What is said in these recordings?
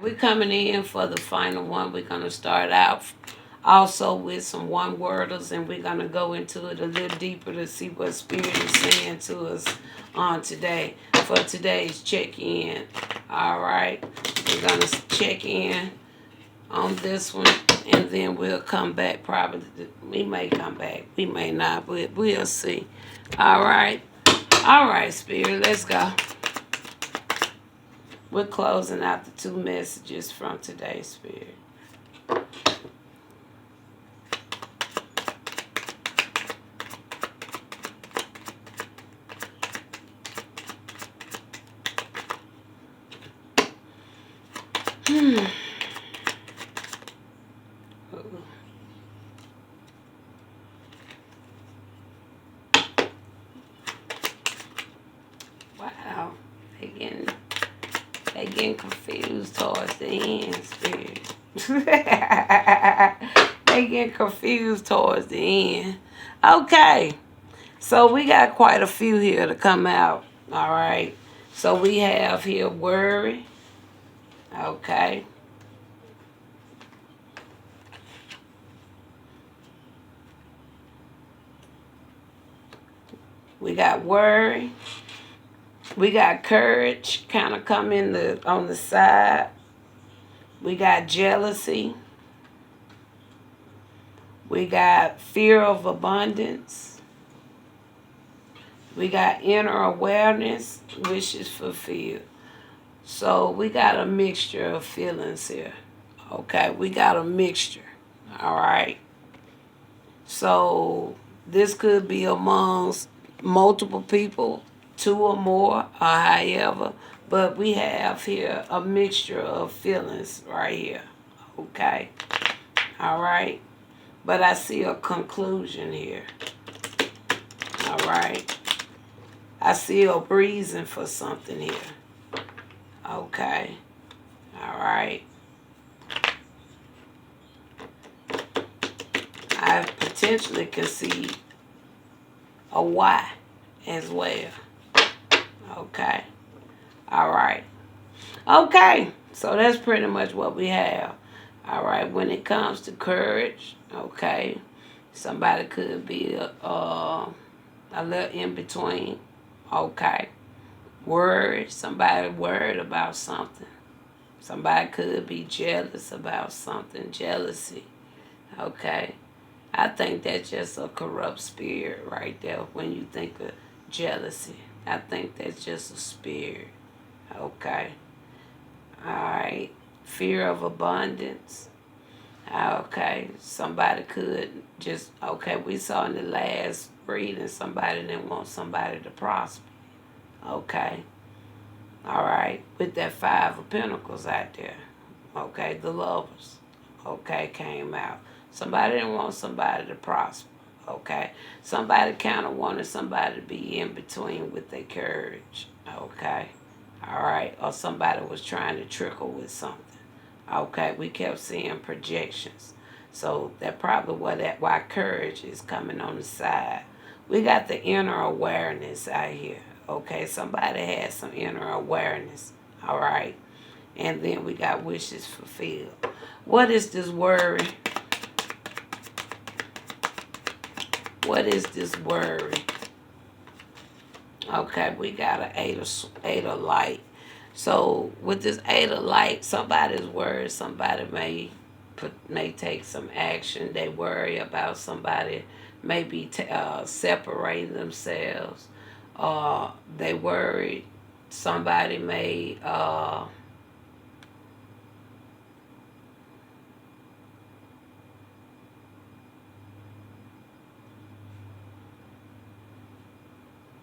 we're coming in for the final one. We're going to start out also with some one-worders, and we're going to go into it a little deeper to see what Spirit is saying to us on today. For today's check-in, all right? We're going to check in on this one, and then we'll come back. Probably we may come back, we may not, but we'll see. All right, Spirit, let's go. We're closing out the two messages from today's Spirit. Wow, they getting confused towards the end, Spirit. They get confused towards the end. Okay, so we got quite a few here to come out. All right, so we have here worry. Okay. We got worry. We got courage kind of coming on the side. We got jealousy. We got fear of abundance. We got inner awareness, wishes fulfilled. So we got a mixture of feelings here. Okay, we got a mixture. All right. So this could be amongst multiple people, two or more, or however. But we have here a mixture of feelings right here. Okay. All right. But I see a conclusion here. All right. I see a reason for something here. Okay. All right. I potentially can see a why as well. Okay. All right. Okay. So that's pretty much what we have. All right. When it comes to courage, okay, somebody could be a little in between. Okay. Worried. Somebody worried about something. Somebody could be jealous about something. Jealousy. Okay. I think that's just a corrupt spirit right there when you think of jealousy. I think that's just a spirit. Okay. All right. Fear of abundance. Okay. Somebody could just, okay, we saw in the last reading somebody didn't want somebody to prosper. Okay. All right. With that Five of Pentacles out there. Okay. The lovers. Okay. Came out. Somebody didn't want somebody to prosper. Okay. Somebody kind of wanted somebody to be in between with their courage. Okay. All right. Or somebody was trying to trickle with something. Okay. We kept seeing projections. So that probably why courage is coming on the side. We got the inner awareness out here. Okay. Somebody has some inner awareness. All right. And then we got wishes fulfilled. What is this worry? What is this worry? Okay, we got an eight of light. So with this eight of light, somebody's worried. Somebody may take some action. They worry about somebody maybe separating themselves. They worry somebody may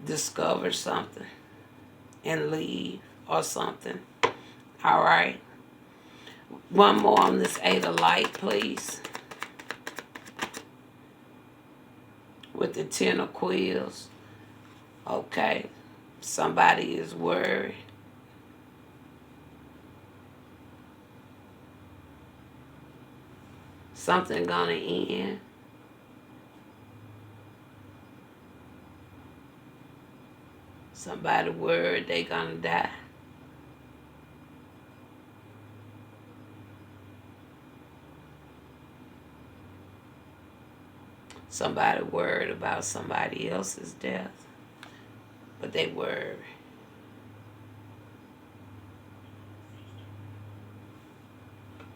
discover something and leave or something. All right. One more on this eight of light, please. With the 10 of quills. Okay. Somebody is worried. Something gonna end. Somebody worried they gonna die. Somebody worried about somebody else's death, but they worry.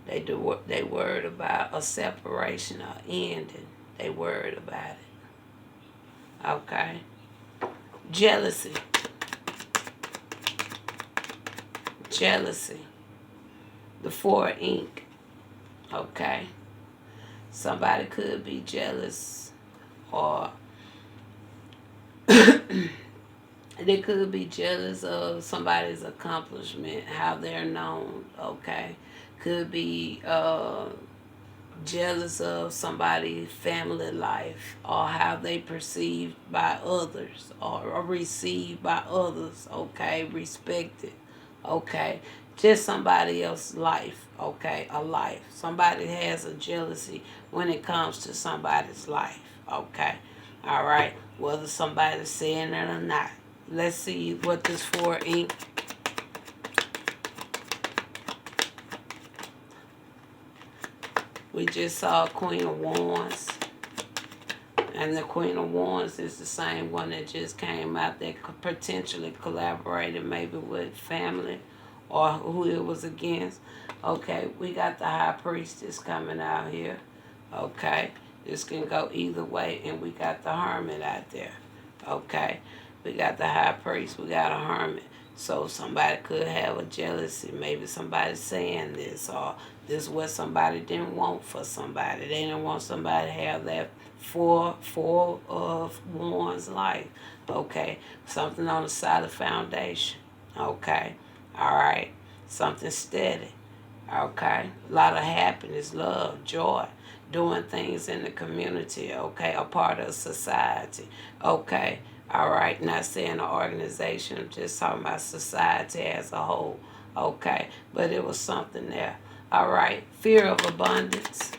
They worried about a separation or ending. They worried about it. Okay. Jealousy. Jealousy. The 4 ink. Okay. Somebody could be jealous, or they could be jealous of somebody's accomplishment, how they're known. Okay. Could be jealous of somebody's family life, or how they perceived by others, or received by others. Okay. Respected. Okay. Just somebody else's life. Okay. A life. Somebody has a jealousy when it comes to somebody's life. Okay. All right. Whether somebody's saying it or not. Let's see what this 4 ink. We just saw Queen of Wands. And the Queen of Wands is the same one that just came out that could potentially collaborated maybe with family or who it was against. Okay, we got the High Priestess coming out here. Okay, this can go either way. And we got the Hermit out there. Okay, we got the High Priest, we got a Hermit. So somebody could have a jealousy. Maybe somebody's saying this, or this is what somebody didn't want for somebody. They didn't want somebody to have that four of Wands life. Okay, something on the solid foundation. Okay, all right, something steady. Okay, a lot of happiness, love, joy, doing things in the community. Okay, a part of society. Okay. All right, not saying an organization, I'm just talking about society as a whole. Okay, but it was something there. All right, fear of abundance.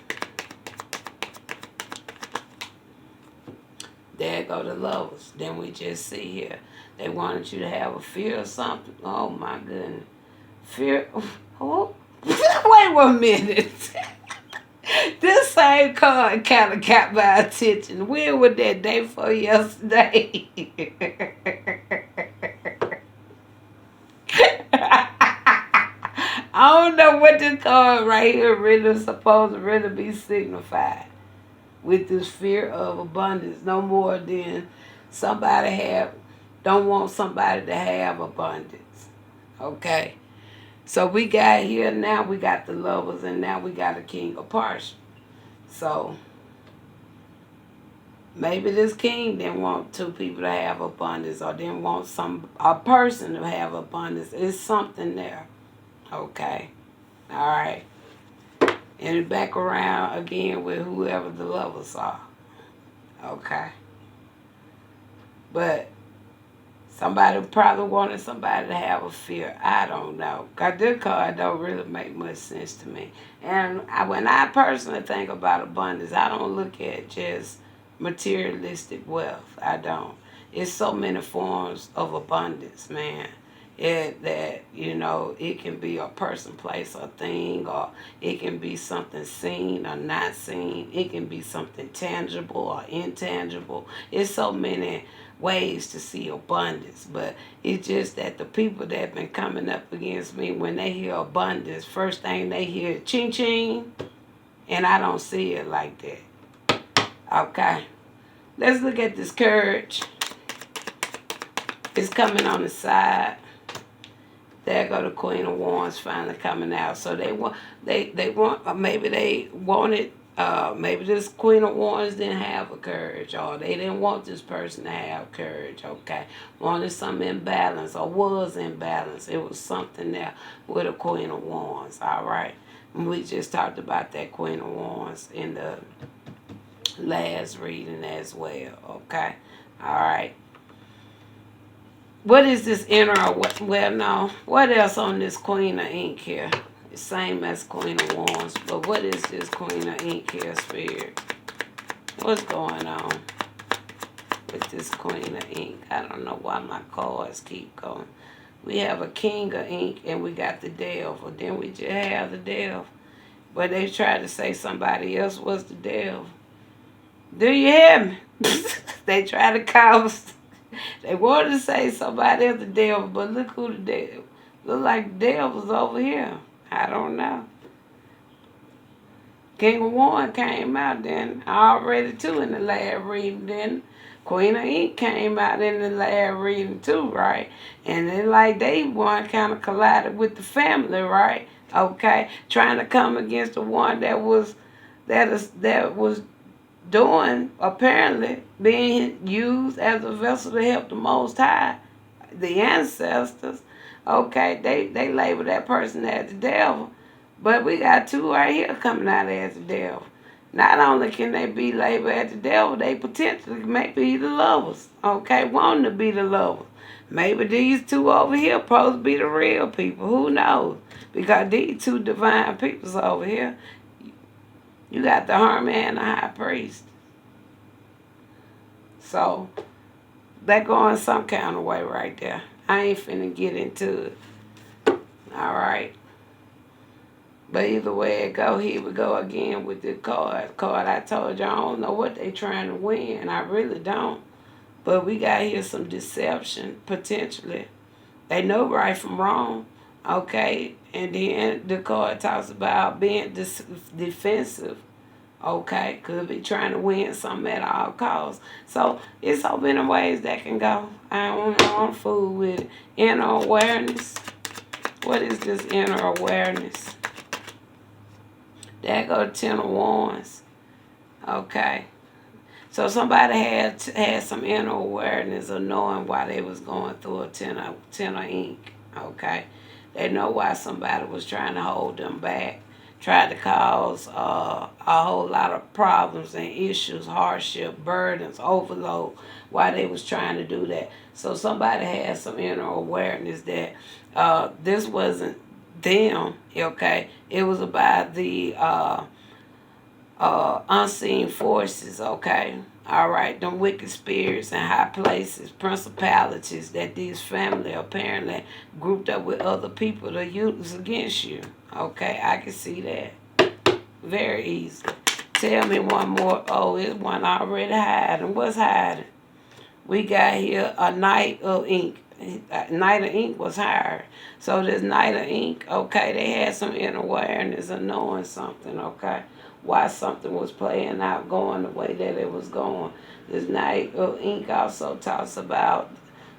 There go the Lovers. Then we just see here. They wanted you to have a fear of something. Oh my goodness. Fear. Oh, wait 1 minute. This same card kind of got my attention. When was that day for yesterday? I don't know what this card right here really is supposed to really be signified with this fear of abundance. No more than don't want somebody to have abundance. Okay. So we got here now, we got the Lovers, and now we got a King of Partial. So maybe this king didn't want 2 people to have abundance, or didn't want a person to have abundance. It's something there. Okay. All right. And back around again with whoever the Lovers are. Okay. But somebody probably wanted somebody to have a fear. I don't know. Because this card don't really make much sense to me. And when I personally think about abundance, I don't look at just materialistic wealth. I don't. It's so many forms of abundance, man. It can be a person, place, or thing, or it can be something seen or not seen. It can be something tangible or intangible. It's so many ways to see abundance, but it's just that the people that have been coming up against me, when they hear abundance, first thing they hear ching ching, and I don't see it like that. Okay, let's look at this Courage. It's coming on the side. There go the Queen of Wands finally coming out. So they want, maybe they wanted. Maybe this Queen of Wands didn't have a courage, or they didn't want this person to have courage, okay? Wanted some imbalance, or was imbalance. It was something there with a Queen of Wands, all right? And we just talked about that Queen of Wands in the last reading as well, okay? All right. What is this inner, well, no. What else on this Queen of Ink here? Same as Queen of Wands, but what is this Queen of Ink here, Spirit? What's going on with this Queen of Ink? I don't know why my cards keep going. We have a King of Ink, and we got the Devil. Then we just have the Devil. But they tried to say somebody else was the Devil. Do you hear me? They try to cause. They wanted to say somebody else the devil, but look who the devil. Look like the devil's over here. I don't know. King of One came out then already too in the last reading. Then Queen of Ink came out in the last reading too, right? And then like they one kind of collided with the family, right? Okay, trying to come against the one that was doing apparently being used as a vessel to help the Most High, the ancestors. Okay, they label that person as the devil, but we got two right here coming out as the devil. Not only can they be labeled as the devil, they potentially may be the lovers. Okay, wanting to be the lovers. Maybe these two over here supposed to be the real people. Who knows? Because these two divine peoples over here, you got the hermit and the high priest. So that going some kind of way right there. I ain't finna get into it. All right. But either way it go, here we go again with the card. I told you I don't know what they trying to win. I really don't. But we got here some deception, potentially. They know right from wrong. Okay. And then the card talks about being defensive. Okay, could be trying to win something at all costs. So it's so many ways that can go. I don't want to fool with it. Inner awareness. What is this inner awareness? There go 10 of Wands. Okay. So somebody had some inner awareness of knowing why they was going through a 10 of ink. Okay. They know why somebody was trying to hold them back. Tried to cause a whole lot of problems and issues, hardship, burdens, overload, why they was trying to do that. So somebody had some inner awareness that this wasn't them, okay? It was about the unseen forces, okay? All right, them wicked spirits and high places, principalities that these family apparently grouped up with other people to use against you. Okay, I can see that very easily. Tell me one more. Oh, it's one already hiding. What's hiding? We got here a Knight of Ink. Knight of Ink was hired. So this Knight of Ink, okay, they had some inner awareness of knowing something, okay? Why something was playing out, going the way that it was going. This Knight of Ink also talks about,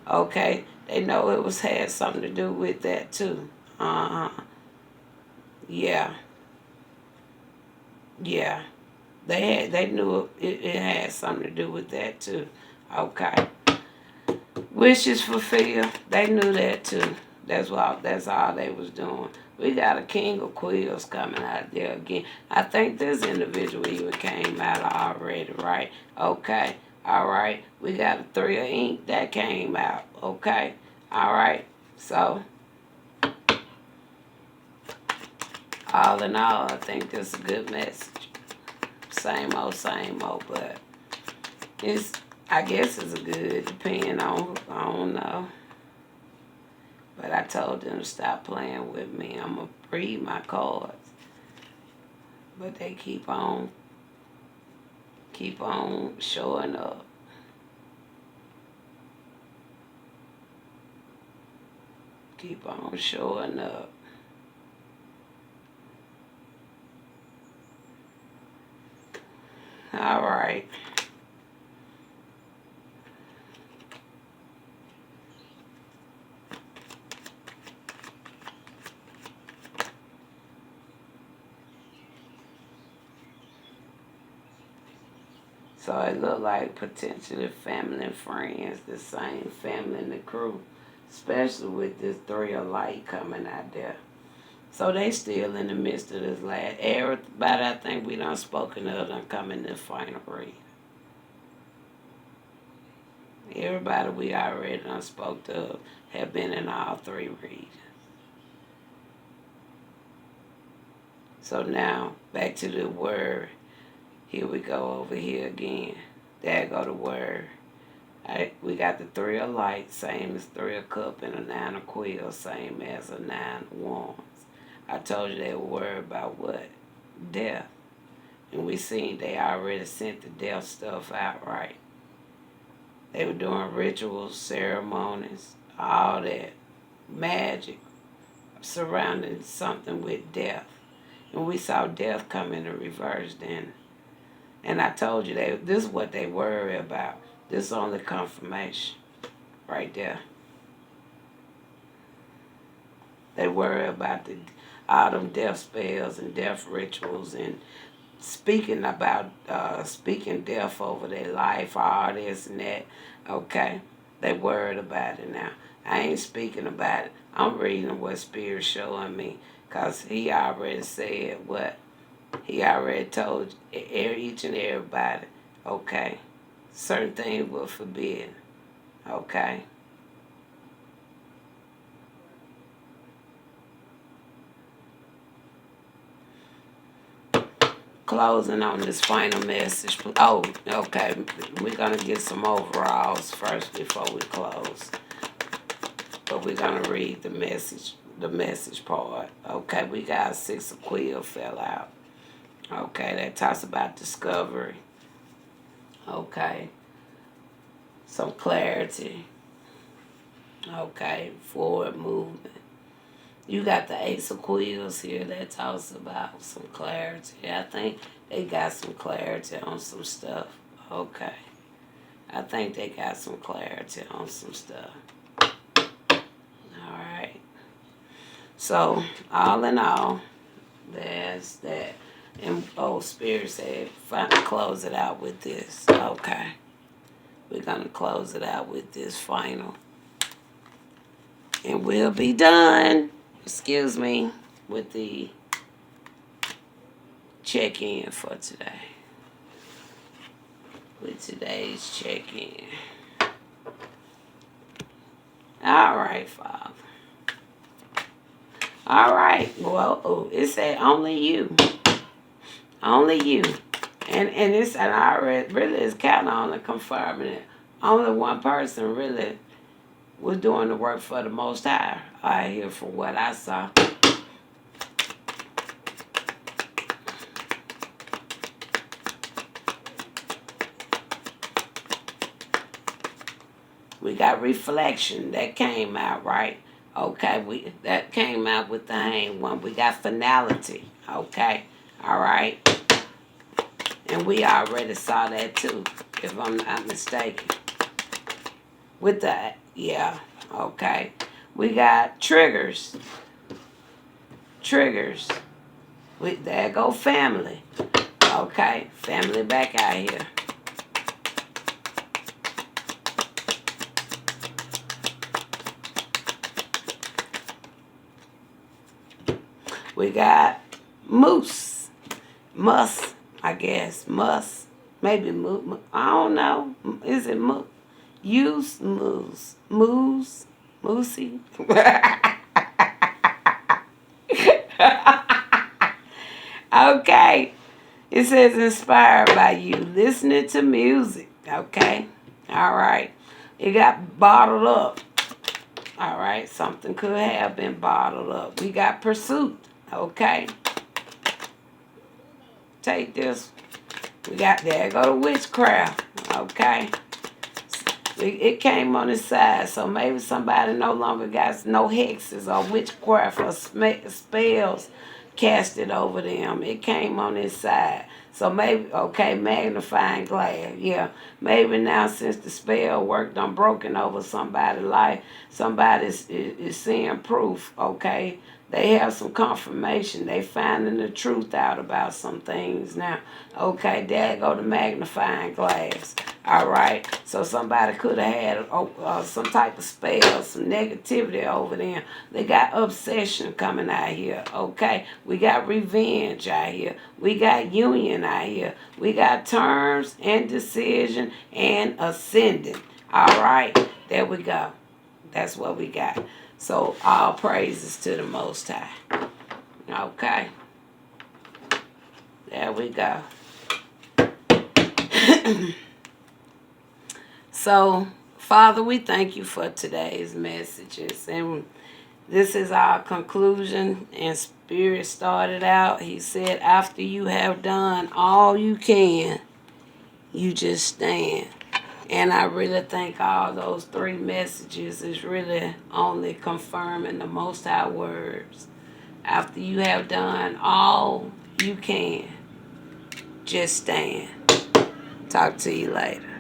okay, they know it was had something to do with that too. Yeah. Yeah. They knew it had something to do with that too. Okay. Wishes fulfilled. They knew that too. That's all they was doing. We got a King of Quills coming out there again. I think this individual even came out already, right? Okay. All right. We got a Three of Ink that came out. Okay. All right. So all in all, I think this is a good message. Same old, but it's, I guess it's a good, depending on, I don't know. But I told them to stop playing with me. I'm going to read my cards. But they keep on showing up. Keep on showing up. All right. So it looked like potentially family and friends, the same family and the crew, especially with this Three of Light coming out there. So they still in the midst of this last. Everybody I think we done spoken of done come in this final read. Everybody we already done spoke of have been in all three reads. So now back to the word. Here we go over here again. There go the word. We got the Three of Light, same as Three of Cup, and a Nine of Quill, same as a Nine of Wands. I told you they were worried about what? Death. And we seen they already sent the death stuff out, right? They were doing rituals, ceremonies, all that magic surrounding something with death. And we saw death come in the reverse then. And I told you, this is what they worry about. This is only confirmation right there. They worry about all them death spells and death rituals and speaking about speaking death over their life, all this and that. Okay, they worried about it now. I ain't speaking about it. I'm reading what Spirit's showing me, cause He already said what He already told each and everybody. Okay, certain things were forbidden. Okay. Closing on this final message. Oh, okay. We're going to get some overalls first before we close. But we're going to read the message part. Okay, we got Six of Quill fell out. Okay, that talks about discovery. Okay, some clarity. Okay, forward movement. You got the Ace of Quills here that talks about some clarity. I think they got some clarity on some stuff. Okay. I think they got some clarity on some stuff. Alright. So, all in all, there's that. And Spirit said, close it out with this. Okay. We're going to close it out with this final. And we'll be done. Excuse me, with the check-in for today. With today's check-in. All right, Father. All right. Well, it said only you. Only you. And I really is counting on it, confirming it. Only one person really was doing the work for the Most High. I hear from what I saw. We got reflection that came out, right? Okay, that came out with the Hanged One. We got finality, okay? All right? And we already saw that too, if I'm not mistaken. With the, yeah, okay. We got triggers. Triggers. There go family. Okay, family back out here. We got moose. Muss, I guess. Muss. Maybe moose. I don't know. Is it moose? Use moose. Moose. Moosey. Okay. It says inspired by you. Listening to music. Okay. All right. It got bottled up. All right. Something could have been bottled up. We got pursuit. Okay. Take this. We got there. Go to witchcraft. Okay. It came on his side, so maybe somebody no longer got no hexes or witchcraft or spells casted over them. It came on his side. So maybe, okay, magnifying glass, yeah. Maybe now since the spell work done broken over somebody's life, somebody is seeing proof, okay? They have some confirmation. They finding the truth out about some things now. Okay, there go the magnifying glass. All right, so somebody could have had some type of spell, some negativity over them. They got obsession coming out here, okay? We got revenge out here. We got union out here. We got terms and decision and ascending. All right, there we go. That's what we got. So all praises to the Most High. Okay. There we go. So, Father, we thank you for today's messages. And this is our conclusion and Spirit started out, he said, after you have done all you can, you just stand. And I really think all those 3 messages is really only confirming the Most High words. After you have done all you can, just stand. Talk to you later.